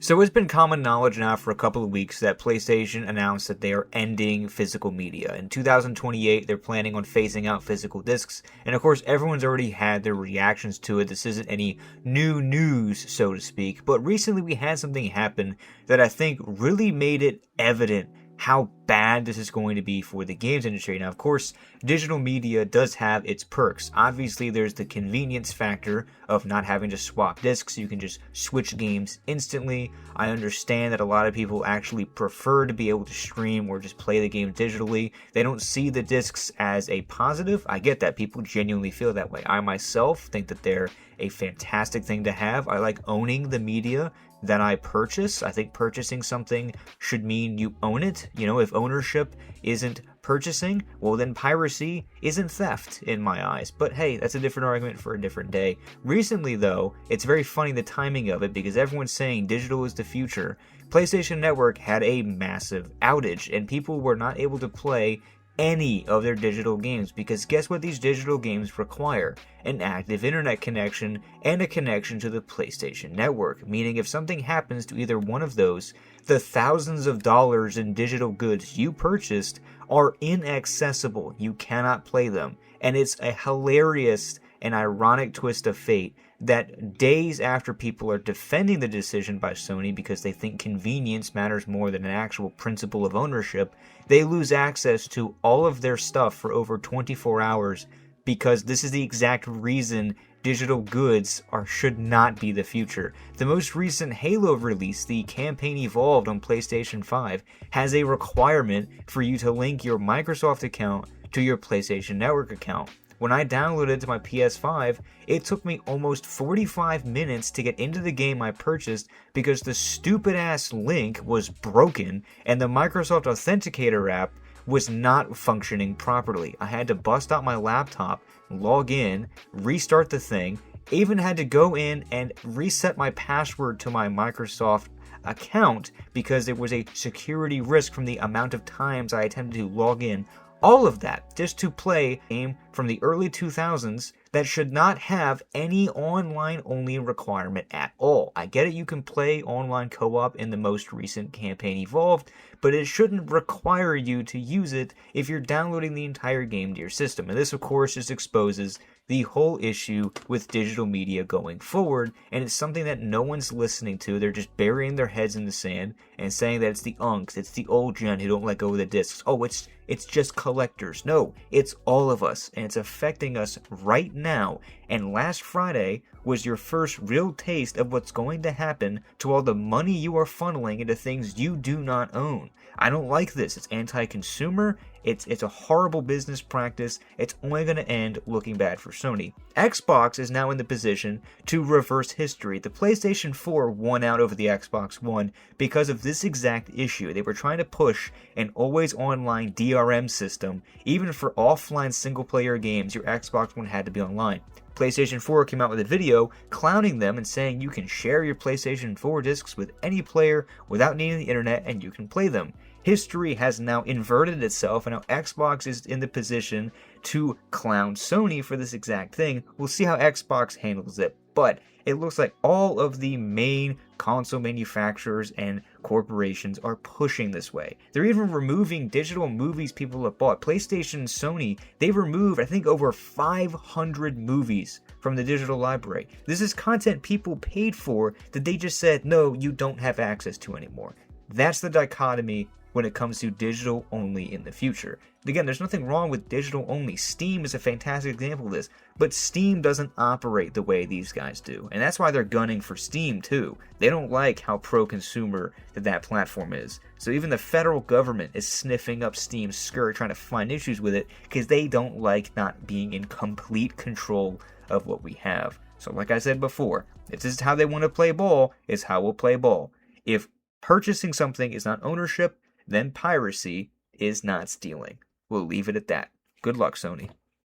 So it's been common knowledge now for a couple of weeks that PlayStation announced that they are ending physical media. In 2028, they're planning on phasing out physical discs. And of course, everyone's already had their reactions to it. This isn't any new news, so to speak. But recently we had something happen that I think really made it evident how bad this is going to be for the games industry. Now, of course, digital media does have its perks. Obviously, there's the convenience factor of not having to swap discs. You can just switch games instantly. I understand that a lot of people actually prefer to be able to stream or just play the game digitally. They don't see the discs as a positive. I get that. People genuinely feel that way. I myself think that they're a fantastic thing to have. I like owning the media that I purchase. I think purchasing something should mean you own it. You know, if ownership isn't purchasing, well then piracy isn't theft in my eyes. But hey, that's a different argument for a different day. Recently though, it's very funny the timing of it because everyone's saying digital is the future. PlayStation Network had a massive outage and people were not able to play any of their digital games because guess what these digital games require? An active internet connection and a connection to the PlayStation Network, meaning if something happens to either one of those, the thousands of dollars in digital goods you purchased are inaccessible. You cannot play them. And it's a hilarious and ironic twist of fate that days after people are defending the decision by Sony because they think convenience matters more than an actual principle of ownership, they lose access to all of their stuff for over 24 hours because this is the exact reason digital goods should not be the future. The most recent Halo release, the campaign Evolved on PlayStation 5, has a requirement for you to link your Microsoft account to your PlayStation Network account. When I downloaded it to my PS5, it took me almost 45 minutes to get into the game I purchased because the stupid ass link was broken and the Microsoft Authenticator app was not functioning properly. I had to bust out my laptop, log in, restart the thing, even had to go in and reset my password to my Microsoft account because there was a security risk from the amount of times I attempted to log in. All of that just to play a game from the early 2000s that should not have any online-only requirement at all. I get it, you can play online co-op in the most recent campaign Evolved, but it shouldn't require you to use it if you're downloading the entire game to your system. And this, of course, just exposes the whole issue with digital media going forward, and it's something that no one's listening to. They're just burying their heads in the sand and saying that it's the unks, it's the old gen who don't let go of the discs. Oh, it's just collectors. No, it's all of us, and it's affecting us right now. And last Friday was your first real taste of what's going to happen to all the money you are funneling into things you do not own. I don't like this. It's anti-consumer. It's a horrible business practice. It's only going to end looking bad for Sony. Xbox is now in the position to reverse history. The PlayStation 4 won out over the Xbox One because of this exact issue. They were trying to push an always online DRM system. Even for offline single-player games, your Xbox One had to be online. PlayStation 4 came out with a video clowning them and saying you can share your PlayStation 4 discs with any player without needing the internet and you can play them. History has now inverted itself and now Xbox is in the position to clown Sony for this exact thing. We'll see how Xbox handles it, but it looks like all of the main console manufacturers and corporations are pushing this way. They're even removing digital movies people have bought. PlayStation and Sony, they removed, I think, over 500 movies from the digital library. This is content people paid for that they just said, no, you don't have access to anymore. That's the dichotomy when it comes to digital only in the future. Again, there's nothing wrong with digital only. Steam is a fantastic example of this, but Steam doesn't operate the way these guys do, and that's why they're gunning for Steam too. They don't like how pro-consumer that platform is. So even the federal government is sniffing up Steam's skirt, trying to find issues with it, because they don't like not being in complete control of what we have. So like I said before, if this is how they want to play ball, it's how we'll play ball. If purchasing something is not ownership, then piracy is not stealing. We'll leave it at that. Good luck, Sony.